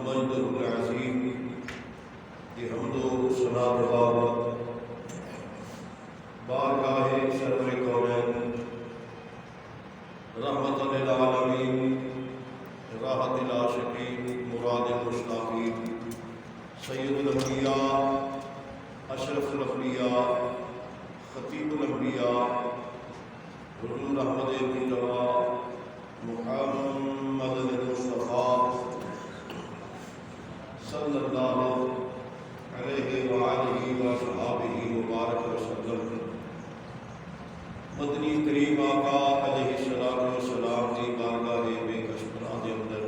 مجدہ العظیم کی حمد و ثنا کے بعد بارگاہ سرور کونین رحمت للعالمین راحت العاشقین مراد المشتاقین سید الانبیاء اشرف الانبیاء خطیب الانبیاء حضور احمد مصطفیٰ محمد المصطفیٰ صلی اللہ علیہ وآلہ وصحبہ مبارک وسلم مدنی کریم آقا علیہ الصلوۃ والسلام کی بارگاہ بے کشمرہ کے اندر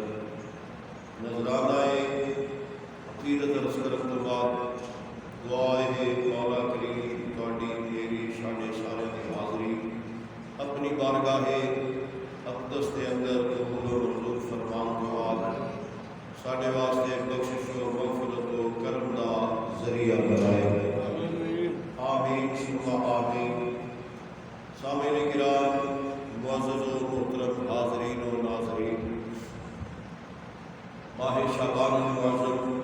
نذرانہ عقیدت عرض کرنے کے بعد دعا ہے مولا کریم تواڈی میری شان سارے کی حاضری اپنی بارگاہ اقدس کے اندر قبول و منظور فرمان کے بعد ساڈے واسطے بخشش و مغفرت و کرم دا ذریعہ بنائے آمین ثم آمین۔ سامعین کرام، معزز و محترم حاضرین و ناظرین، ماہ شعبان المعظم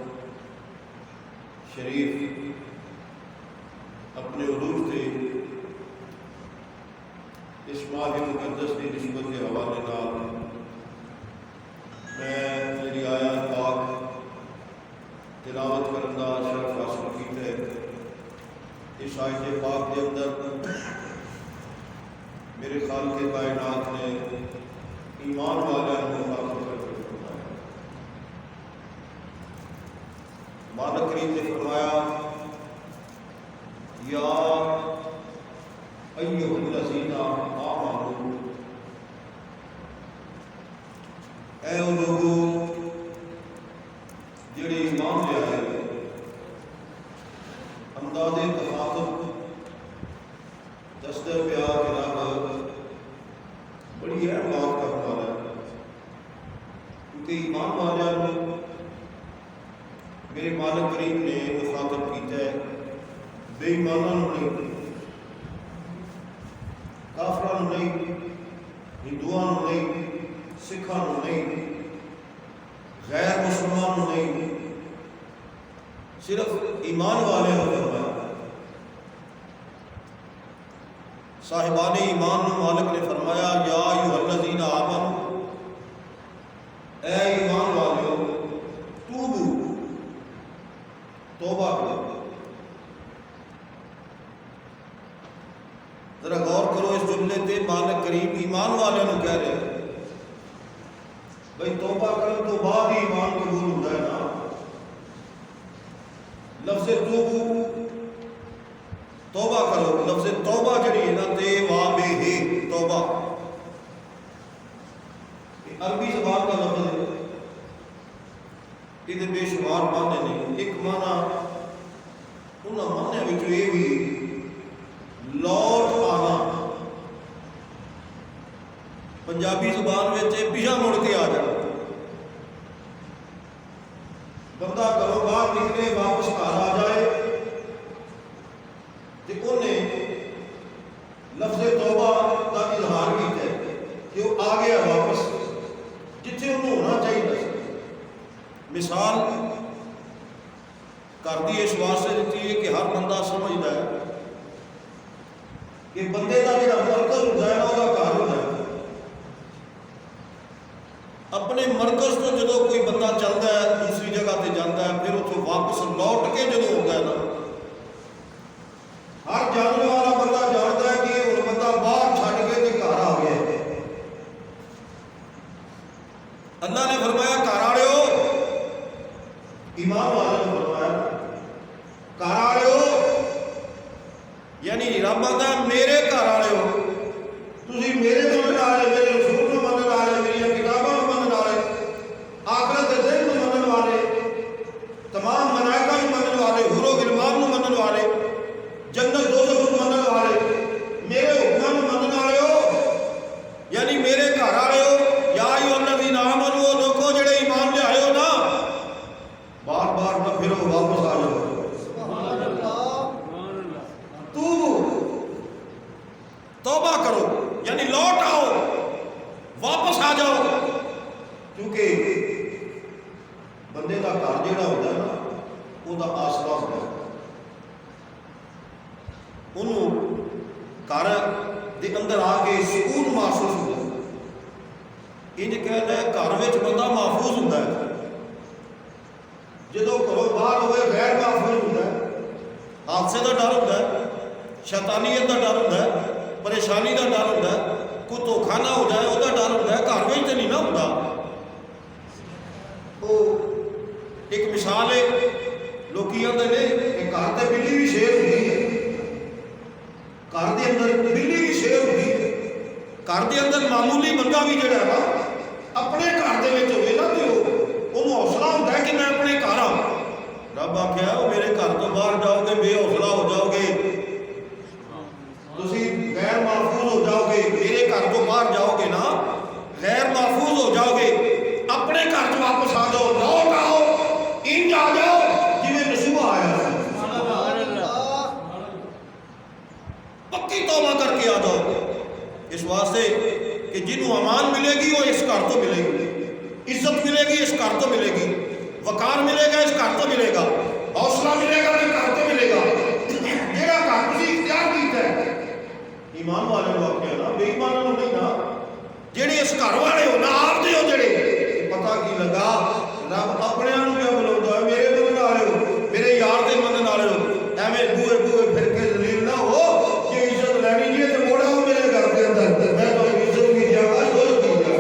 شریف اپنے عروج سے اس ماہ مقدس کی نسبت کے حوالے نال میں میری آیات پاک تلاوت کرنے کا شرف حاصل کیتا ہے۔ اس آیت پاک کے اندر میرے خالق کائنات نے ایمان والوں کو مخاطب کر کے فرمایا، مالک کریم نے فرمایا یا ایھا الذین آمنوا، اے وہ لوگو جڑے ایمان لے آئے۔ انداز تخاطب دستے پیا کہ رب بڑی اہم بات کرنے والا ہے، کیونکہ ایمان والوں میرے مالک کریم نے مخاطب کیتا ہے، بے ایمانوں نہیں، کافراں نہیں، ہندوؤں نہیں، سکھاں نہیں، غیر مسلمانوں نہیں، صرف ایمان والے ہو فرمایا۔ صاحبان ایمان مالک نے فرمایا یا ایھا الذین آمنوا، اے ایمان والو توبو، توبہ کرو۔ ذرا غور کرو اس جملے تے، مالک کریم ایمان والوں کہہ رہے ہیں بھئی توبہ کرنے تو بعد ہی ایمان قبول ہوتا ہے نا۔ لفظ توبو توبہ کرو، لفظ توبہ جڑی ہے نا تے وابے ہے توبہ، عربی زبان کا لفظ ہے، یہ بے شمار معنی نہیں۔ ایک معنی انہاں معنی وچ یہ بھی لوٹ آنا، پنجابی زبان وچ پیچھا مڑ کے آ جانا، بندہ گھروں باہر نکلے واپس گھر آ جائے کہ انہیں لفظ توبہ کا اظہار کیا ہے کہ وہ آ گیا واپس جتھے انہوں ہونا چاہیے۔ مثال کر دی اس واسطے دیتی ہے کہ ہر بندہ سمجھتا ہے کہ بندے کا جڑا مرکز ہوتا ہے نا وہ گھر ہوتا ہے۔ اپنے مرکز تو جدو کوئی بندہ چلتا ہے دوسری جگہ تے جاتا ہے، پھر اتوں واپس لوٹ کے جدو ہوتا ہے نا، ہر جاننے والا بندہ جانتا ہے کہ وہ بندہ باہر چھڈ کے تے گھر آ گیا ہے۔ اللہ نے فرمایا گھر والےو، ایمان والوں نے فرمایا گھر والےو، یعنی رب آتا ہے میرے گھر والےو، تسی میرے منن والے، میرے رسول کو منن والے، میری کتابوں کو منن والے، آخرت کے دن کو منن والے، تمام ملائکہ کو منن والے، حور و غلمان کو منن والے، جنت دوزخ کو منن والے، میرے حکماں کو منن والے ہو، یعنی میرے گھر والے ہو۔ یا ایھا الذین آمنوا، وہ لوگوں جڑے ایمان لے آئے ہو نا، بار بار نہ پھرو، واپس آ جاؤ۔ توبو، بندے کا گھر جہاں ہوتا ہے نا وہ آسرا ہوتا ہے. انہوں گھر کے اندر آ کے سکون محسوس ہوتا ہے. انج کہنا ہے گھر میں بندہ محفوظ ہوتا ہے. جدو گھروں باہر ہوئے غیر محفوظ ہوتا ہے. حادثے کا ڈر ہوتا ہے, شیطانیت کا ڈر ہوتا ہے, پریشانی کا ڈر ہوتا ہے, کوئی دھوکھا نہ ہو جائے وہ ڈر ہوتا ہے. گھر میں تو نہیں نہ ہوتا. وہ ایک مثال ہے, لوگ آتے ہیں کہ گھر سے بلی بھی شیر ہوتی ہے. گھر کے اندر بلی بھی شیر ہوتی ہے. گھر کے اندر معمولی بندہ بھی جڑا ہے نا اپنے گھر کے ہوئے نا تو وہ حوصلہ ہوتا ہے کہ میں اپنے گھر آؤں. رب آخیا وہ میرے گھر تو باہر جاؤ گے بے حوصلہ ہو جاؤ گے, تسی غیر محفوظ ہو جاؤ گے. میرے گھر تو باہر جاؤ گے نا غیر محفوظ ہو جاؤ گے. اپنے گھر سے واپس آ جاؤ, لوٹ آؤ, انج آ جاؤ جی میں نصوبہ آیا. پکی توبہ کر کے آ جاؤ. اس واسطے کہ جنہوں امان ملے گی وہ اس گھر تو ملے گی, عزت ملے گی اس گھر تو ملے گی, وقار ملے گا اس گھر تو ملے گا, حوصلہ ملے گا اس گھر تو ملے گا. جہاں گھر تھی اختیار کیتا ہے ایمان والے لوگ کیا نا, بے ایمان نہیں نا, جہے اس گھر والے ہو نا آپ دے ہو جڑے پتا کی لگا رب اپنے کیا بلا ہے میرے من والے ہو, میرے یار کے من والے ہو. ایویں بوئے بوئے پھر کے دلیل نہ ہو کہ عزت لینی جی تو موڑا ہو میرے گھر کے اندر, میں تو عزت کی جگہ شروع کی جگہ.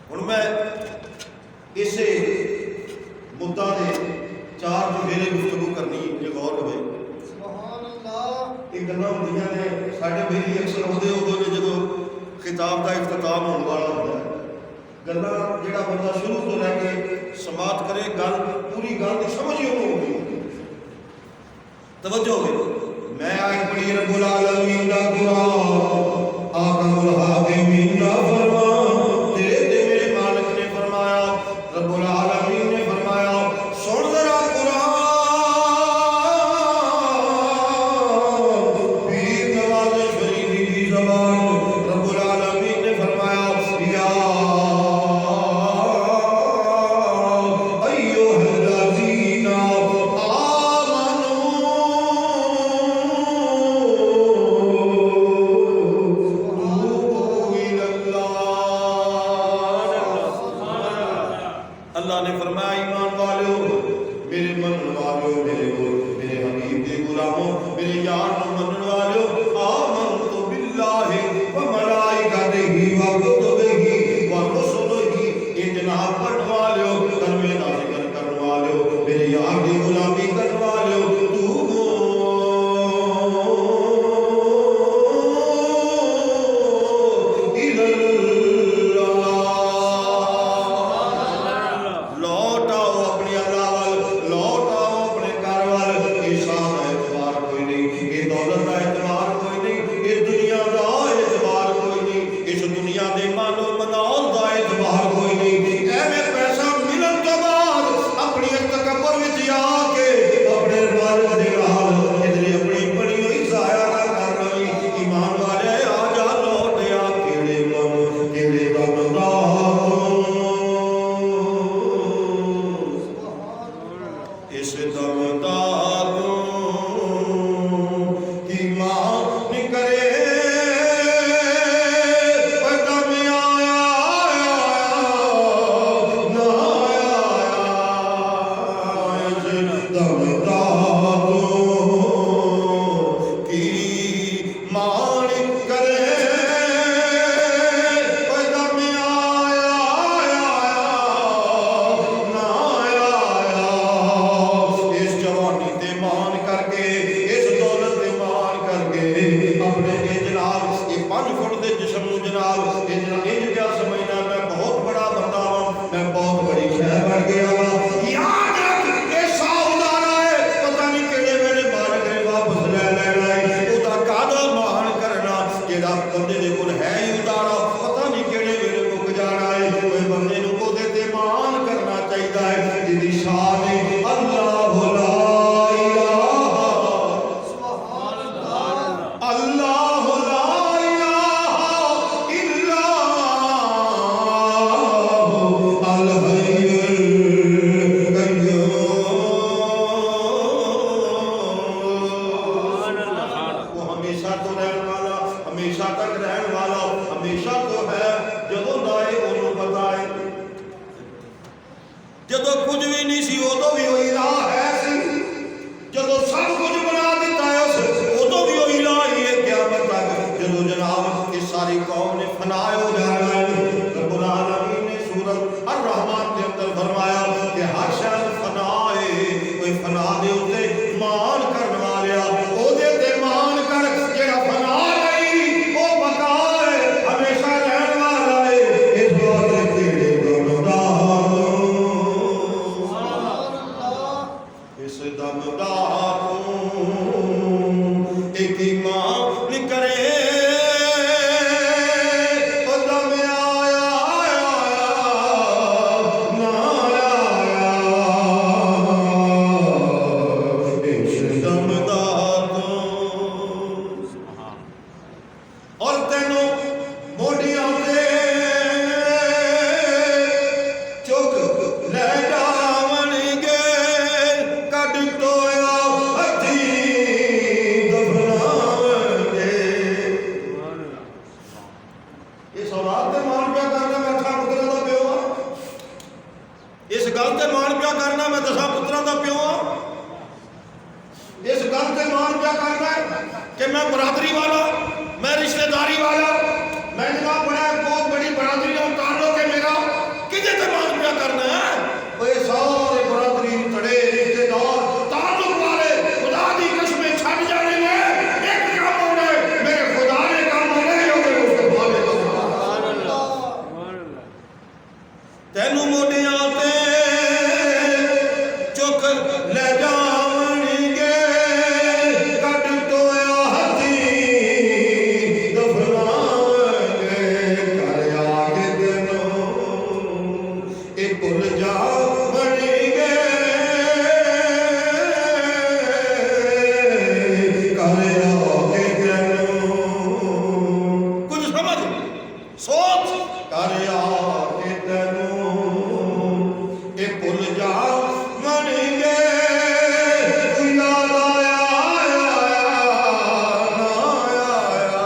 ہوں میں اسے مدعا دے چار چفیرے گفتگو کرنی جو غور ہوئے. یہ گلا ہوتی نے سارے میری اکثر ہوتے ادو نے جدو خطاب کا اختتام ہونے والا ہوتا ہے. گلا جہاں بندہ شروع تو لے کے سماعت کرے گل پوری گل کی سمجھ ہی ہوگی. توجہ ہوگی. میں آج پڑھی رب العالمین کا قرآن آقا الحاکمین کا فرمان. تیرے تے میرے مالک نے فرمایا, رب العالمین نے فرمایا سن ذرا قرآن پیر نواز شریفی کی زبان. رب العالمین نے فرمایا یا ایھا الذین اللہ نے فرمایا ایمان والو, میرے منن والو, میرے حبیب کے غلاموں, میرے یار نو منن والو, آمنت باللہ و ملائکتہ و کتبہ و رسلہ. یہ جناب پڑھن والو, کلمے دا ذکر کرن والو, میرے یار کی غلامی کرن والو, دنیا دے مانو مناؤ دا اعتبار کوئی نہیں. ایویں گل تے مان پیا کرنا میں 10 پتراں دا پیو ہاں، اس گل تے مان پیا کرنا ہے کہ میں برادری والا، میں رشتہ داری والا، میں جناب بڑا بہت بڑی برادری کا تعلق ہے میرا، کدے تے مان پیا کرنا ہے؟ وہ سارے برادری تڑے رشتہ دار تعلق والے خدا دی قسمیں چھڈ جانے نے، ایک کام ہونا ہے میرے خدا نے کام ہونا ہے جو مصطفیٰ نے سبحان اللہ تینوں موڈیاں تے چک لے جاون گے کٹ تویا ہتھی دفناون گے کر آ کے دنوں اے بھل جاون گے کر آ کے دنوں کچھ سمجھ سوچ کر آ کے دنوں اے بھل جاون گے تو یاد آیا نہ آیا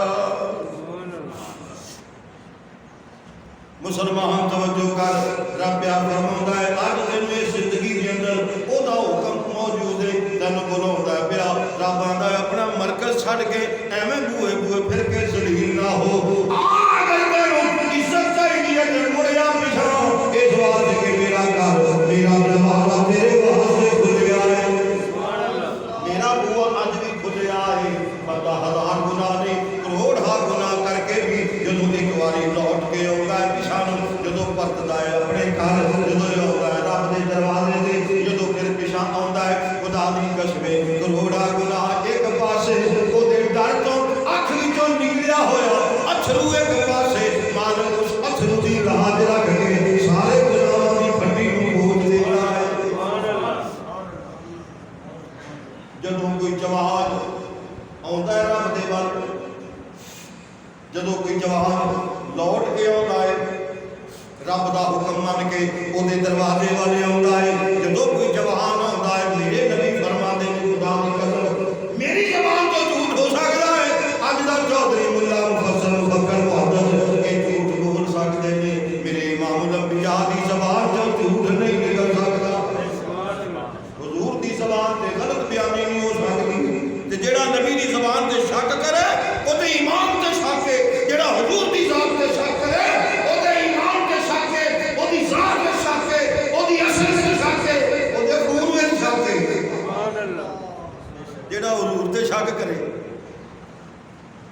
مسلمان توجہ کر رب پیا فرماوندا ہے اج تینوں اس زندگی دے اندر او دا حکم موجود ہے تینوں بلاوندا ہے پیا رب آندا ہے اپنا مرکز چھڈ کے ایویں بوئے بوئے پھر کے ذلیل نہ ہو آ گئی تینوں عزت چاہیے تے مڑیا پیچھے اس واسطے کہ میرا گھر میرا دروازہ تیرے واسطے کھلیا ہے میرا بوا اج بھی کھلیا ہے بندہ ہزار گناہ نہیں کروڑ گناہ کر کے بھی جدوں ایک واری لوٹ کے آؤندا ہے پیچھے جدوں پرتدا ہے اپنے گھر جدوں آؤندا ہے رب دے دروازے تے جدوں پھر پیچھے آؤندا ہے خدا دی قسمیں کروڑا گناہ ایک پاسے او دے ڈر تو اکھ وچوں نکلیا ہویا اچھرو ایک پاسے مالک اس اچھرو دی لاج رکھ کے سارے گناہاں دی پھٹی نوں پوچھ دینا ہے جدوں کوئی جوان آندا ہے رب دے ول جدوں کوئی جوان لوٹ کے آندا ہے رب دا حکم من کے او دے دروازے والے آندا ہے جدوں کوئی جوان آندا ہے میرے نبی فرماندے نے خدا دی قسم میری زبان تو جھوٹ ہو سکدا ہے اج دا چودھری ملا مفسر مفکر محدث اے جھوٹ بول سکدے نے میرے امام الانبیاء دی زبان تو جھوٹ نہیں نکل سکدا حضور دی زبان تے غلط بیانی نہیں ہو سکدی تے جیڑا نبی دی زبان تے شک کرے او تے ایمان تے شک ہے جیڑا حضور دی ذات تے شک کرے او تے ایمان تے شک ہے او دی ذات تے شک ہے او دی اصل تے شک ہے او دے خون تے شک ہے سبحان اللہ جیڑا حضور تے شک کرے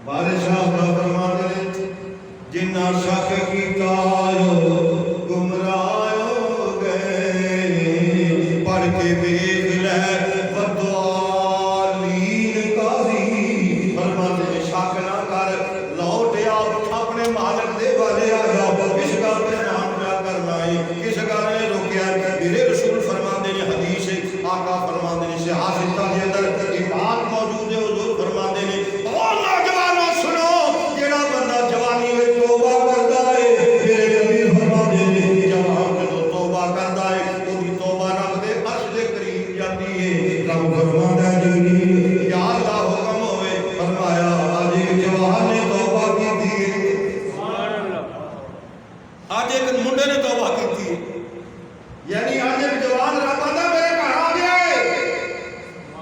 بادشاہ فرماتے ہیں جنہ شک کیتا گمراہ ہو گئے پڑھ کے دیکھ لے بدعالین قاضی فرماتے ہیں شک نہ کر لوٹ آ اپنے مالک دے والے آ جاؤ کس گل تے نام پیا کرنا ہے کس گل نے روکیا میرے رسول فرماتے ہیں حدیث آقا فرماتے ہیں صحاح ستہ کے اندر ایک بات موجود ہے حضور فرماتے ہیں او نوجوانوں سنو جیڑا بندہ جوانی میں توبہ کرتا ہے میرے نبی فرماتے ہیں جوان جدوں توبہ کرتا ہے او دی توبہ رب دے عرش دے قریب جاتی ہے رب فرماتا ہے جبریل یا اللہ حکم ہوئے فرمایا اج ایک جوان نے توبہ کی ہے سبحان اللہ اج ایک منڈے نے توبہ کی ہے یعنی اج ایک جوان رب آندا میرے گھر آ گیا ہے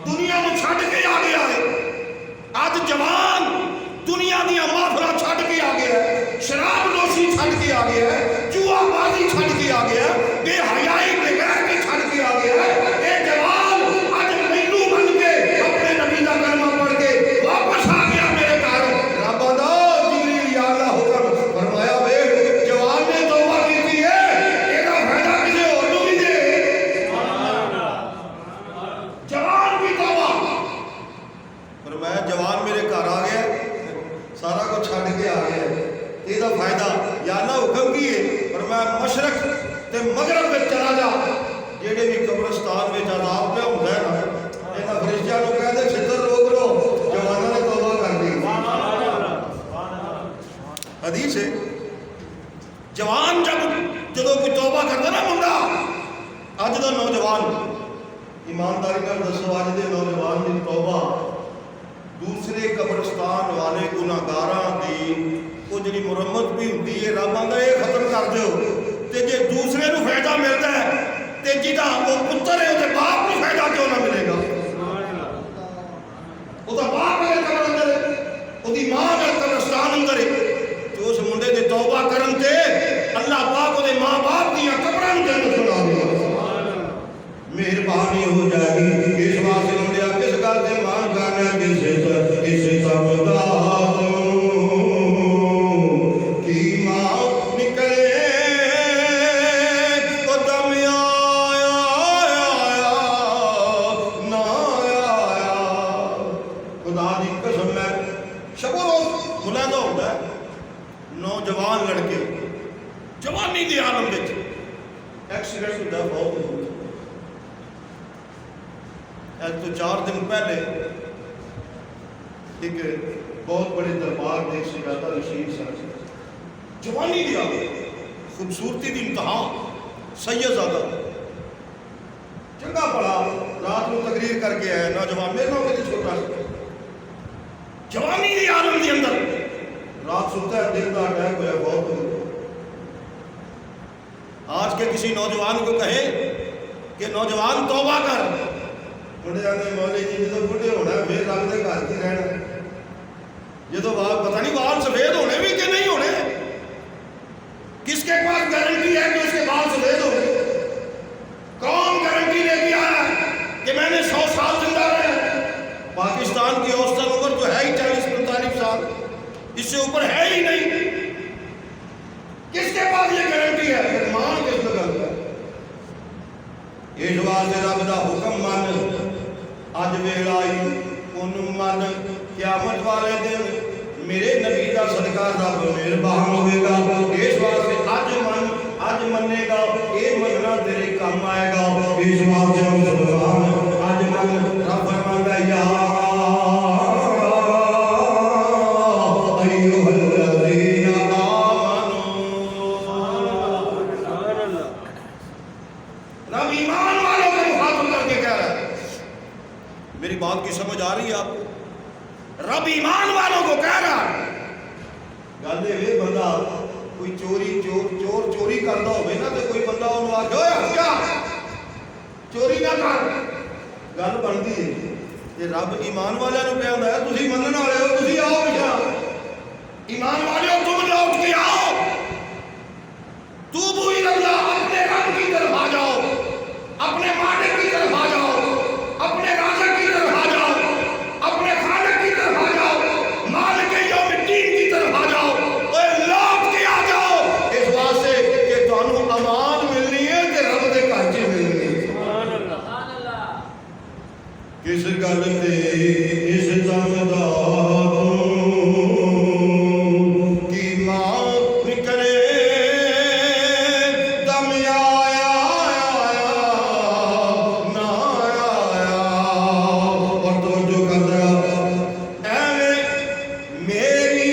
دنیا نوں چھڈ کے آ گیا ہے اج جوان دنیا دی محفلاں چھڈ کے آ گیا ہے شراب نوشی چھڈ کے آ گیا ہے جوا بازی چھڈ کے آ گیا ہے بے حیائی بغیر کے چھڈ کے آ گیا ہے اے جوان اج مینوں بن کے اپنے نبی دا کلمہ پڑھ کے واپس آ گیا میرے گھر رب آندا جبریل یا اللہ حکم فرمایا ویکھ جوان نے توبہ کیتی ہے ایدا فائدہ کسے ہور نوں بھی دے سبحان اللہ جوان بھی توبہ فرمایا جوان میرے گھر آ گیا سارا کچھ چھڈ کے آ گیا یہ فائدہ یا اللہ حکم کی ہے فرمایا مشرق تے مغرب میں چلا جا جیڑے بھی قبرستان میں عذاب پہ ہوندا ہے نا انہاں فرشتیاں نوں کہہ دے چھتر روک لو جواناں نے توبہ کر دی حدیث ہے جوان جدوں کوئی توبہ کردا نا منڈا اج دا نوجوان ایمانداری نال دسو اج دے نوجوان دی توبہ دوسرے قبرستان والے گناہگاراں دی وہ جڑی مرمت بھی ہوندی ہے رب آندا اے ختم کر دیو تے جے دوسرے نوں فائدہ ملدا ہے تے جدا وہ پتر ہے وہ باپ کو فائدہ کیوں نہ ملے گا؟ وہ باپ اگر قبر اندر ہے، وہ ماں اگر قبرستان اندر ہے، تو اس منڈے دے توبہ کرن تے اللہ پاک وہ ماں باپ دیا قبراں جنت بنا دے، مہربانی ہو جائے گی۔ اس واسطے منڈیا کس گل تے مان جانا کسے سمجھدا کی ماں نکلے وہ دم آیا نہ آیا۔ خدا دی قسم ہے شب و روز ملاحظہ ہوتا ہے نوجوان لڑکے جوانی دی عالم وچ ایکسیڈنٹ ہوتا ہے بہت ہوتا ہے۔ تو 4 دن پہلے ایک بہت بڑے دربار میں ایک سجادہ نشین سر جوانی دی عالم خوبصورتی دی انتہا سید زادہ چنگا پڑا رات کو تقریر کر کے آیا نوجوان میرے نام کتنی چھوٹا سا جوانی دی عالم دی اندر رات سوتا ہے دل کا اٹیک ہوا بہت دور۔ آج کے کسی نوجوان کو کہے کہ نوجوان توبہ کر، بڑے آدھے مولی جی جدو بڑھے ہونا ہے پھر رب دے گھر کی رہنا، جدو پتہ نہیں بال سفید ہونے بھی کہ نہیں ہونے، کس کے پاس گارنٹی ہے کہ اس کے بال سفید ہونے؟ کون گارنٹی لے کے آیا کہ میں نے 100 سال زندہ رہنا؟ پاکستان کی اوسطن عمر تو ہے ہی 40-45 سال، اس سے اوپر ہے ہی نہیں، کس کے پاس یہ گارنٹی ہے؟ پھر ماں کس کو کرتا ہے؟ اس واسطے رب دا حکم من، اج ویل آئی اونوں من، قیامت والے دن میرے نبی دا صدقہ رب مہربان ہوئے گا۔ اس واسطے اج من، اج منے گا، یہ مننا تیرے کام آئے گا۔ اس واسطے مسلمان اج من، رب فرماندا ہے یا ایھا الذین آمنوا، رب ایمان والوں کو مخاطب کر کے کہہ رہا ہے، میری بات کی سمجھ آ رہی ہے آپ کو؟ رب ایمان والوں کو کہہ رہا ہے۔ گل یہ بندہ کوئی چور چوری کرتا ہوئے نا تو کوئی بندہ انہوں آ کے کیا چوری نہ کر، گل بنتی ہے۔ یہ رب ایمان والوں کہہ رہا ہے تسی منن والے ہو، تسی آؤ پیچھے، ایمان والے ہو تم لوٹ کے آؤ، توبوا الی اللہ، اپنے رب کی طرف آ جاؤ، اپنے مالک کی طرف آ جاؤ، اپنے رازق کی طرف آ جاؤ، اپنے خالق کی طرف آ جاؤ، مالک یوم الدین کی طرف آ جاؤ، اور لوٹ کے آ جاؤ، اس واسطے کہ تانوں امان ملنی ہے کہ رب دے گھر چ ملنی ہے۔ سبحان اللہ۔ کس گل تے اس دم دا کی ماں نکلے دم آیا نہ آیا، اور توجہ کر رہا اے میری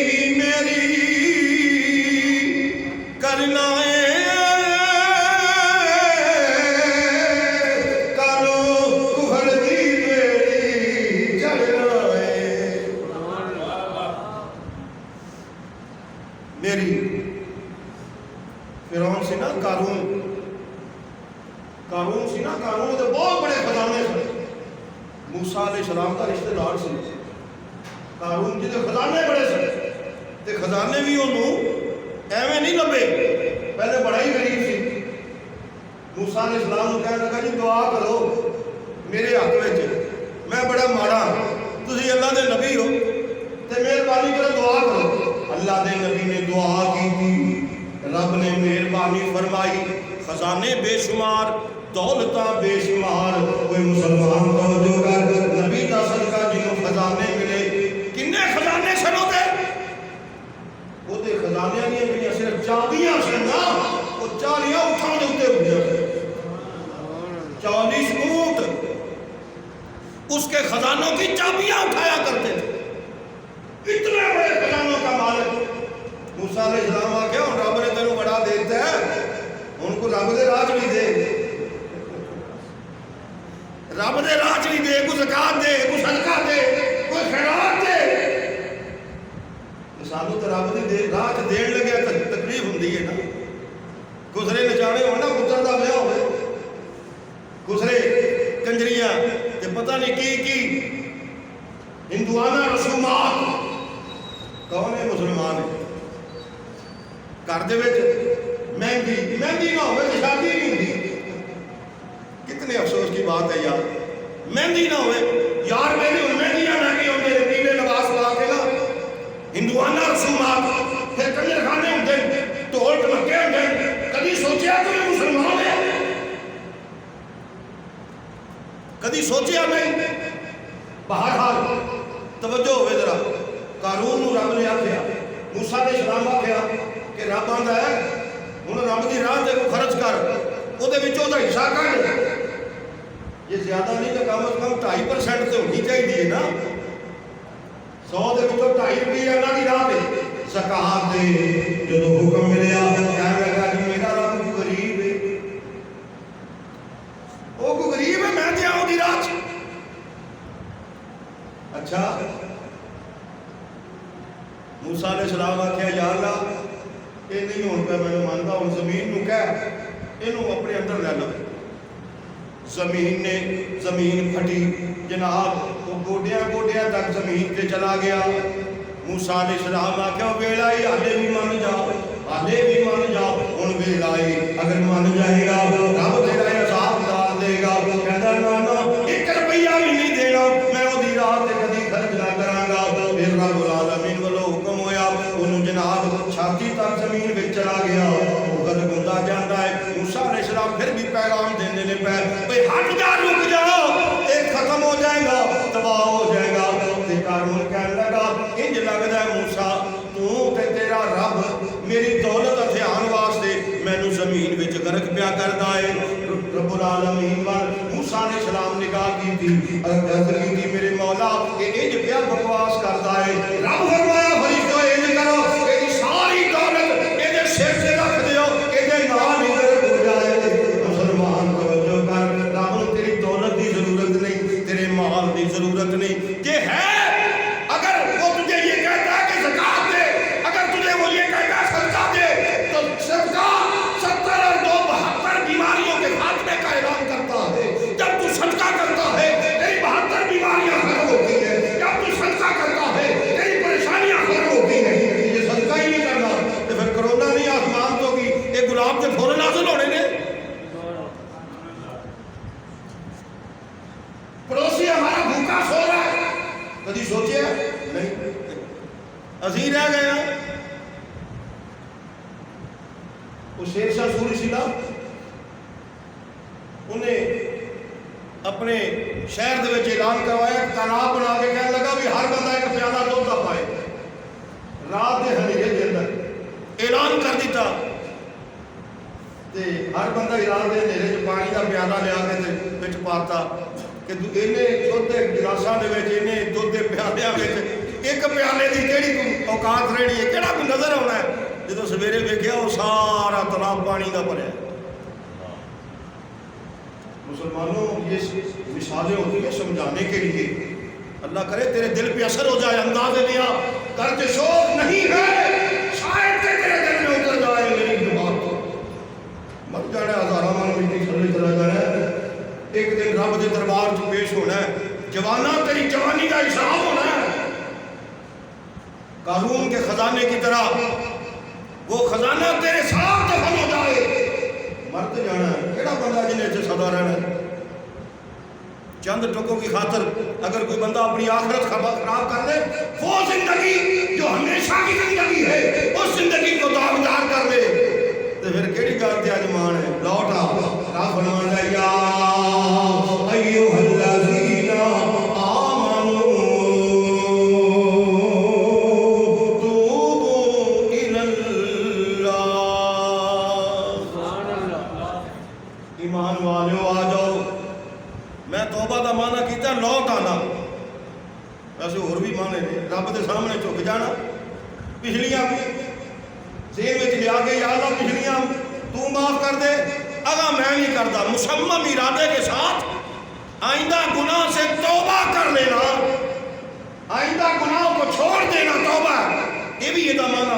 کرنا میری فرعون سی نا قارون سی نا، قارون دے بہت بڑے خزانے سن، موسیٰ علیہ السلام کا رشتہ دار سی، قارون جی دے خزانے بڑے سن، تے خزانے بھی انہوں ایویں نہیں لبے، پہلے بڑا ہی غریب سی۔ موسیٰ علیہ السلام کو کہنے لگا جی دعا کرو میرے حق وچ، میں بڑا ماڑا، تسی اللہ دے نبی ہو تے مہربانی کرو دعا کرو۔ اللہ دے نبی نے دعا کی تھی، رب نے مہربانی فرمائی، خزانے بے شمار، دولتاں بے شمار۔ کوئی مسلمان توجہ کر، نبی دا صدقہ جنہوں خزانے ملے، کنے خزانے سن ہوتے؟ وہ تے خزانے نہیں ملی، صرف چابیاں سن نا، وہ چالیاں اٹھا دیتے ہوئے 40 اونٹ اس کے خزانوں کی چابیاں اٹھایا کرتے تھے، اتنے بڑے خزانوں کا مالک۔ موسیٰ علیہ السلام آ گیا، اور رب نے تینوں بڑا دیتا ہے، ان کو رب دے راج بھی دے، رب دے راج بھی دے، کوئی زکات دے، کوئی صدقہ دے، کوئی خیرات دے۔ سانو تو رب دی راج دین لگیا تکلیف ہوندی ہے نا، گزرے نچاڑے ہونا پتر دا بیاہ ہوئے کہ پتہ نہیں کی ہندوانہ رسومات کون ہے مسلمان ہے گھر دے وچ مہندی نہ ہوئے تو شادی نہیں ہوتی کتنے افسوس کی بات ہے یار مہندی نہ ہوئے یار مہندیاں نہ کی ہوتے پیلے لباس لا کے نا ہندوانہ رسومات پھر کنجر خانے ہوتے ڈھول ڈھمکے ہوتے کبھی سوچیا تو یہ مسلمان ہے کدی سوچیا نہیں بہرحال توجہ ہوئے ذرا قارون نو رب نے آکھیا موسیٰ علیہ السلام آکھیا کہ رب آندا ہے ہن رب دی راہ تے کو خرچ کر او دے وچوں دا حصہ کڈ یہ زیادہ نہیں تو کم از کم 2.5% تے ہونی چاہیے نا 100 دے وچوں 2.5 روپے اللہ دی راہ تے زکات دے جدوں حکم ملیا کہنے لگا کہ میرا رب غریب ہے وہ کو غریب ہے میں دیاں دی راہ اچھا موسیٰ علیہ السلام آکھیا یا اللہ یہ نہیں ہون پہ میں مانتا ہوں زمین نو کہہ انہوں اپنے اندر لے لو زمین پھٹی جناب وہ گوڈیاں تک زمین تے چلا گیا موسیٰ علیہ السلام آکھیا ویلا ہی آلے بھی من جاؤ ان ویلا ہی اگر من جائے گا رب تیرا عذاب ڈال دے گا کہتا نا 1 روپیہ بھی نہیں دینا میں وہ دی راہ تے کدی خرچ نہ کراں گا پھر رب العالمین والوں حکم ہویا انہوں جناب چھاتی تک زمین وچ چلا گیا وہ گدگدا جاندا ہے موسیٰ علیہ السلام پھر بھی پیغام دینے نے پہ بھئی ہٹ جا رک جاؤ ایک ختم ہو جائے گا تباہ ہو جائے گا تے قارون کہنے لگا انج لگدا ہے موسیٰ تو تے تیرا رب میری دولت ہتھیان واسطے مینوں زمین وچ غرق پیا کردا ہے رب العالمین وال موسیٰ علیہ السلام نگاہ کی تھی میرے مولا کہ انج پیا بکواس کردا ہے رب فرمایا فرشتو انج کرو ایدی ساری دولت ایدے سر سے رکھ دیو ایدے نال ہی غرق ہو جائے مسلمان توجہ کر رب نوں تیری دولت دی ضرورت نہیں تیرے مال دی ضرورت نہیں کہ ہے اگر وہ تجھے یہ کہتا ہے کہ زکات دے اگر تجھے وہ یہ کہتا ہے صدقہ دے تو صدقہ 70 اور 2 72 بیماریوں کے خاتمے کا اعلان کرتا ہے جب تو صدقہ کرتا ہے تیری 72 بیماریاں ختم ہوتی ہیں جب تو صدقہ کرتا ہے تیری پریشانیاں ختم ہوتی ہیں یہ صدقہ ہی نہیں کرنا تو پھر کرونا نہیں آسمان تو کی ایک گلاب کے پھول نازل ہونے نے پڑوسی ہمارا بھوکا سو رہا ہے کدی سوچے نہیں عزیز رہ گئے ہیں وہ شیر شاہ سوری سی نا انہیں اپنے شہر دے وچ اعلان کروایا تالاب بنا کے کہنے لگا بھی ہر بندہ ایک پیالہ دودھ دا پائے رات دے ہنیرے دے اندر اعلان کر دیتا تے ہر بندہ رات دے ہنیرے چ پانی دا پیالہ لیا کے تے وچ پاتا کہ اینے دودھ دے گلاساں دے وچ اینے دودھ دے پیالیاں وچ ایک پیالے دی کیڑی اوقات رہنی ہے کیڑا کوئی نظر آنا ہے جدوں سویرے ویکھیا وہ سارا تالاب پانی دا بھریا مسلمانوں یہ مثالیں ہوتی ہیں سمجھانے کے لیے اللہ کرے تیرے دل پہ اثر ہو جائے انداز لیا کرج شوق نہیں ہے شاید کہ تیرے دل میں اتر جائے میری بات تو مر جانا ہزارہ مان مٹی تھلے چلا جانا ہے ایک دن رب کے دربار سے پیش ہونا ہے جوانا تیری جوانی کا حساب ہونا ہے قارون کے خزانے کی طرح وہ خزانہ تیرے ساتھ دفن ہو جائے مرد جانا ہے کیڑا بندہ جنہیں سے سدا رہنا ہے چند ٹکوں کی خاطر اگر کوئی بندہ اپنی آخرت خراب کر دے وہ زندگی جو ہمیشہ کی زندگی ہے اس زندگی کو داغدار کر لے تو پھر کیڑی گل تے اجمان ہے لوٹ آ رب فرماندا ہے یا ایھا الذین آمنوا توبوا الی اللہ سبحان اللہ ایمان والو آ جاؤ میں توبہ دا معنی کیتا لوٹ آنا ویسے اور بھی معنی نے رب دے سامنے جھک جانا پچھلیاں ذہن وچ لیا کے یا اللہ پچھلیاں تو معاف کر دے اگا میں نہیں کرتا مصمم ارادے کے ساتھ آئندہ گناہ سے توبہ کر لینا آئندہ گناہوں کو چھوڑ دینا توبہ یہ بھی یہ معنی